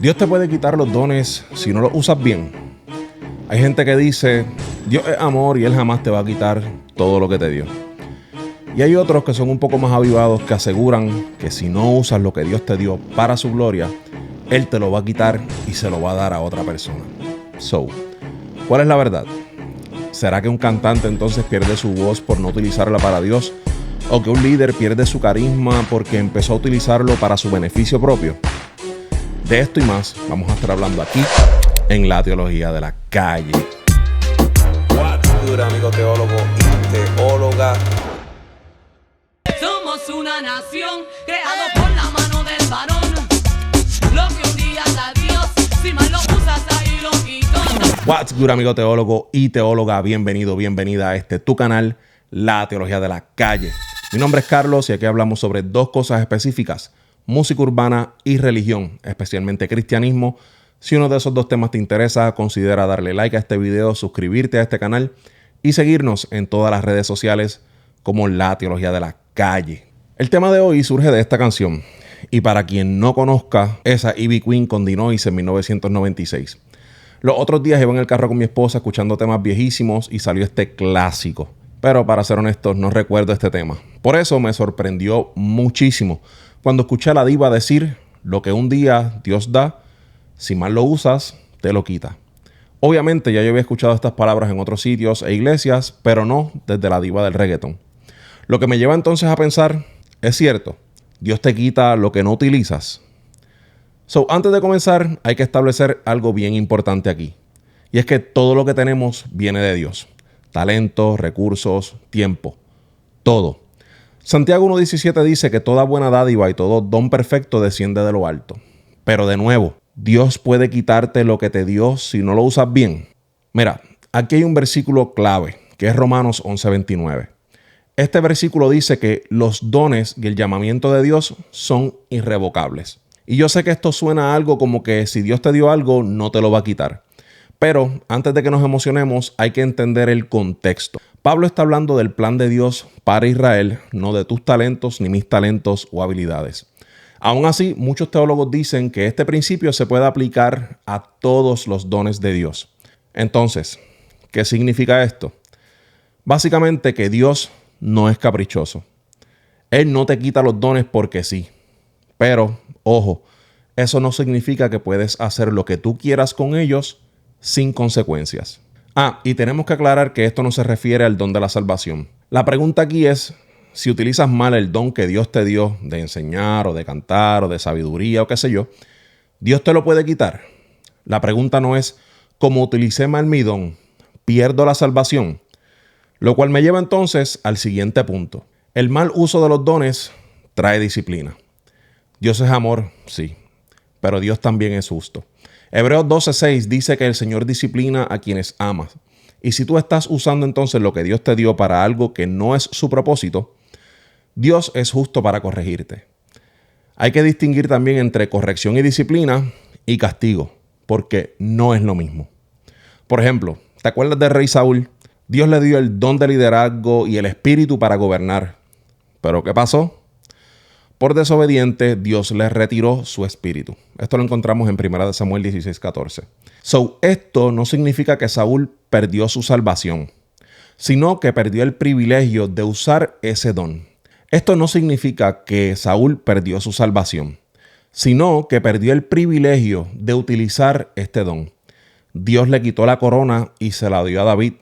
Dios te puede quitar los dones si no los usas bien. Hay gente que dice, Dios es amor y Él jamás te va a quitar todo lo que te dio. Y hay otros que son un poco más avivados que aseguran que si no usas lo que Dios te dio para su gloria, Él te lo va a quitar y se lo va a dar a otra persona. ¿Cuál es la verdad? ¿Será que un cantante entonces pierde su voz por no utilizarla para Dios? ¿O que un líder pierde su carisma porque empezó a utilizarlo para su beneficio propio? De esto y más vamos a estar hablando aquí en La Teología de la Calle. What's good, amigo teólogo y teóloga. Somos una nación creada por la mano del varón. Lo que un día da Dios, si mal lo usas ahí lo quito. What's good, amigo teólogo y teóloga. Bienvenido, bienvenida a tu canal, La Teología de la Calle. Mi nombre es Carlos y aquí hablamos sobre dos cosas específicas: música urbana y religión, especialmente cristianismo. Si uno de esos dos temas te interesa, considera darle like a este video, suscribirte a este canal y seguirnos en todas las redes sociales como La Teología de la Calle. El tema de hoy surge de esta canción. Y para quien no conozca, esa Ivy Queen con Dinois en 1996. Los otros días iba en el carro con mi esposa escuchando temas viejísimos y salió este clásico. Pero para ser honestos, no recuerdo este tema. Por eso me sorprendió muchísimo cuando escuché a la diva decir: lo que un día Dios da, si mal lo usas, te lo quita. Obviamente ya yo había escuchado estas palabras en otros sitios e iglesias, pero no desde la diva del reggaetón. Lo que me lleva entonces a pensar, es cierto, Dios te quita lo que no utilizas. Antes de comenzar, hay que establecer algo bien importante aquí. Y es que todo lo que tenemos viene de Dios. Talentos, recursos, tiempo, todo. Santiago 1:17 dice que toda buena dádiva y todo don perfecto desciende de lo alto. Pero de nuevo, Dios puede quitarte lo que te dio si no lo usas bien. Mira, aquí hay un versículo clave, que es Romanos 11:29. Este versículo dice que los dones y el llamamiento de Dios son irrevocables. Y yo sé que esto suena a algo como que si Dios te dio algo, no te lo va a quitar. Pero antes de que nos emocionemos, hay que entender el contexto. Pablo está hablando del plan de Dios para Israel, no de tus talentos ni mis talentos o habilidades. Aún así, muchos teólogos dicen que este principio se puede aplicar a todos los dones de Dios. Entonces, ¿qué significa esto? Básicamente que Dios no es caprichoso. Él no te quita los dones porque sí. Pero, ojo, eso no significa que puedes hacer lo que tú quieras con ellos sin consecuencias. Y tenemos que aclarar que esto no se refiere al don de la salvación. La pregunta aquí es: si utilizas mal el don que Dios te dio de enseñar o de cantar o de sabiduría o qué sé yo, ¿Dios te lo puede quitar? La pregunta no es: como utilicé mal mi don, ¿pierdo la salvación? Lo cual me lleva entonces al siguiente punto. El mal uso de los dones trae disciplina. Dios es amor, sí, pero Dios también es justo. Hebreos 12:6 dice que el Señor disciplina a quienes ama. Y si tú estás usando entonces lo que Dios te dio para algo que no es su propósito, Dios es justo para corregirte. Hay que distinguir también entre corrección y disciplina y castigo, porque no es lo mismo. Por ejemplo, ¿te acuerdas del rey Saúl? Dios le dio el don de liderazgo y el espíritu para gobernar. ¿Pero qué pasó? Por desobediente, Dios le retiró su espíritu. Esto lo encontramos en 1 Samuel 16:14. Esto no significa que Saúl perdió su salvación, sino que perdió el privilegio de usar ese don. Esto no significa que Saúl perdió su salvación, sino que perdió el privilegio de utilizar este don. Dios le quitó la corona y se la dio a David.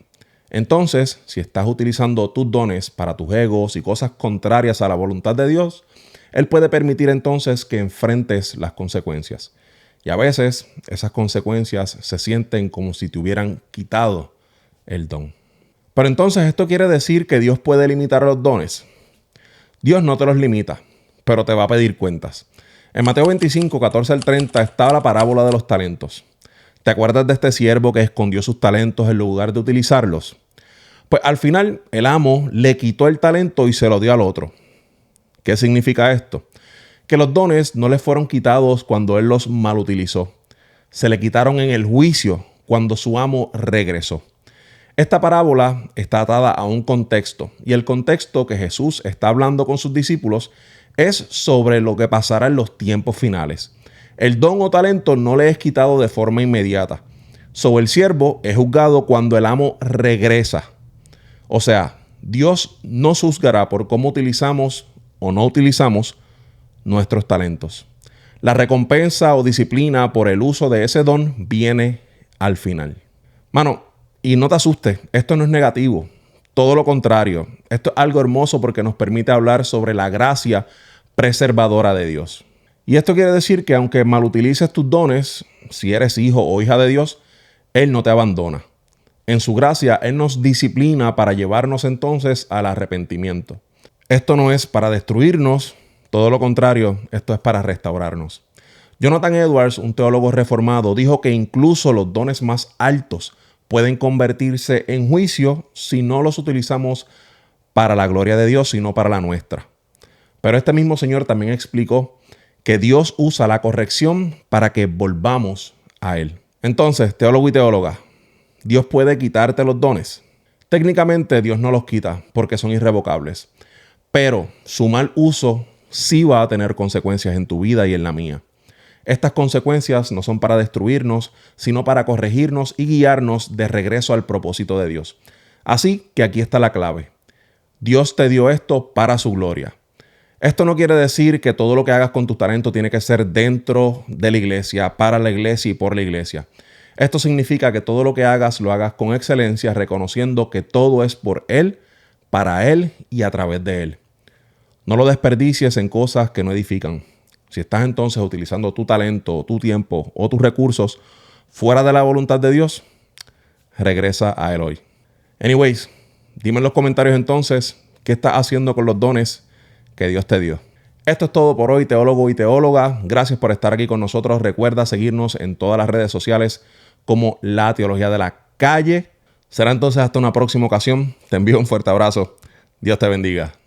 Entonces, si estás utilizando tus dones para tus egos y cosas contrarias a la voluntad de Dios, Él puede permitir entonces que enfrentes las consecuencias. Y a veces esas consecuencias se sienten como si te hubieran quitado el don. Pero entonces, ¿esto quiere decir que Dios puede limitar los dones? Dios no te los limita, pero te va a pedir cuentas. En Mateo 25:14-30 está la parábola de los talentos. ¿Te acuerdas de este siervo que escondió sus talentos en lugar de utilizarlos? Pues al final el amo le quitó el talento y se lo dio al otro. ¿Qué significa esto? Que los dones no le fueron quitados cuando él los mal utilizó. Se le quitaron en el juicio cuando su amo regresó. Esta parábola está atada a un contexto, y el contexto que Jesús está hablando con sus discípulos es sobre lo que pasará en los tiempos finales. El don o talento no le es quitado de forma inmediata. El siervo es juzgado cuando el amo regresa. O sea, Dios nos juzgará por cómo utilizamos o no utilizamos nuestros talentos. La recompensa o disciplina por el uso de ese don viene al final. Mano, y no te asustes, esto no es negativo. Todo lo contrario, esto es algo hermoso porque nos permite hablar sobre la gracia preservadora de Dios. Y esto quiere decir que aunque mal utilices tus dones, si eres hijo o hija de Dios, Él no te abandona. En su gracia, Él nos disciplina para llevarnos entonces al arrepentimiento. Esto no es para destruirnos, todo lo contrario, esto es para restaurarnos. Jonathan Edwards, un teólogo reformado, dijo que incluso los dones más altos pueden convertirse en juicio si no los utilizamos para la gloria de Dios, sino para la nuestra. Pero este mismo señor también explicó que Dios usa la corrección para que volvamos a Él. Entonces, teólogo y teóloga, ¿Dios puede quitarte los dones? Técnicamente Dios no los quita porque son irrevocables, pero su mal uso sí va a tener consecuencias en tu vida y en la mía. Estas consecuencias no son para destruirnos, sino para corregirnos y guiarnos de regreso al propósito de Dios. Así que aquí está la clave. Dios te dio esto para su gloria. Esto no quiere decir que todo lo que hagas con tu talento tiene que ser dentro de la iglesia, para la iglesia y por la iglesia. Esto significa que todo lo que hagas lo hagas con excelencia, reconociendo que todo es por Él, para Él y a través de Él. No lo desperdicies en cosas que no edifican. Si estás entonces utilizando tu talento, tu tiempo o tus recursos fuera de la voluntad de Dios, regresa a Él hoy. Anyways, dime en los comentarios entonces qué estás haciendo con los dones que Dios te dio. Esto es todo por hoy, teólogo y teóloga. Gracias por estar aquí con nosotros. Recuerda seguirnos en todas las redes sociales como La Teología de la Calle. Será entonces hasta una próxima ocasión. Te envío un fuerte abrazo. Dios te bendiga.